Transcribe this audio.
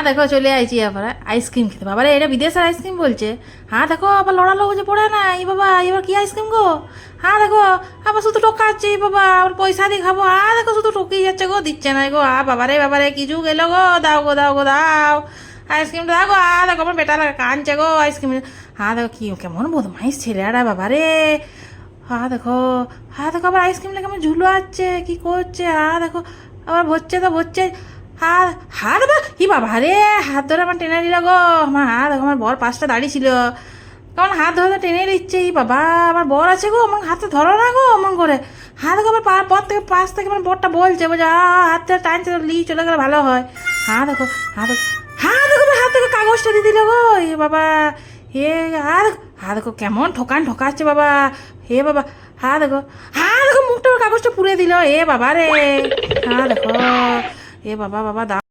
দেখো চলে আইছি আবার আইসক্রিম খেতে। বাবা রে, এটা বিদেশের আইসক্রিম বলছে। হ্যাঁ দেখো আবার লড়ালো যে পড়ে না এই বাবা, এবার কি আইসক্রিম গো? হ্যাঁ দেখো আবার শুধু টোকাচ্ছে এই বাবা, আবার পয়সা দিয়ে খাবো। দেখো শুধু ঠকিয়ে যাচ্ছে গো, দিচ্ছে না গো। বাবা রে কিছু গেলো গো, দাও গো দাও গো দাও আইসক্রিমটা দাও গো। দেখো আমার বেটা কাঁদছে গো আইসক্রিম। দেখো কি কেমন বদমাইশ ছেলেরা বাবা রে। দেখো আবার আইসক্রিমটা কেমন ঝুলো আছে, কি করছে। দেখো আবার ভরছে তো ভরছে। দেখো কি বাবা রে, হাত ধরে আমার টেনে দিল গো। আমার দেখো আমার বর পাশটা দাঁড়িয়ে ছিল, কেমন হাত ধরে টেনে দিচ্ছে। এই বাবা আমার বর আছে গো, আমার হাতে ধরো না গো অমন করে। দেখো আবার পর থেকে পাশ থেকে আমার বরটা বলছে হাত থেকে টানছে, লিয়ে চলে গেলে ভালো হয়। দেখো দেখো আমার হাত থেকে কাগজটা দিয়ে দিল গো। এ বাবা হে দেখো কেমন ঠকাচ্ছে বাবা। হে বাবা দেখো দেখো মুখটা কাগজটা পুড়ে দিল। এ বাবা রে। দেখো এ বাবা বাবা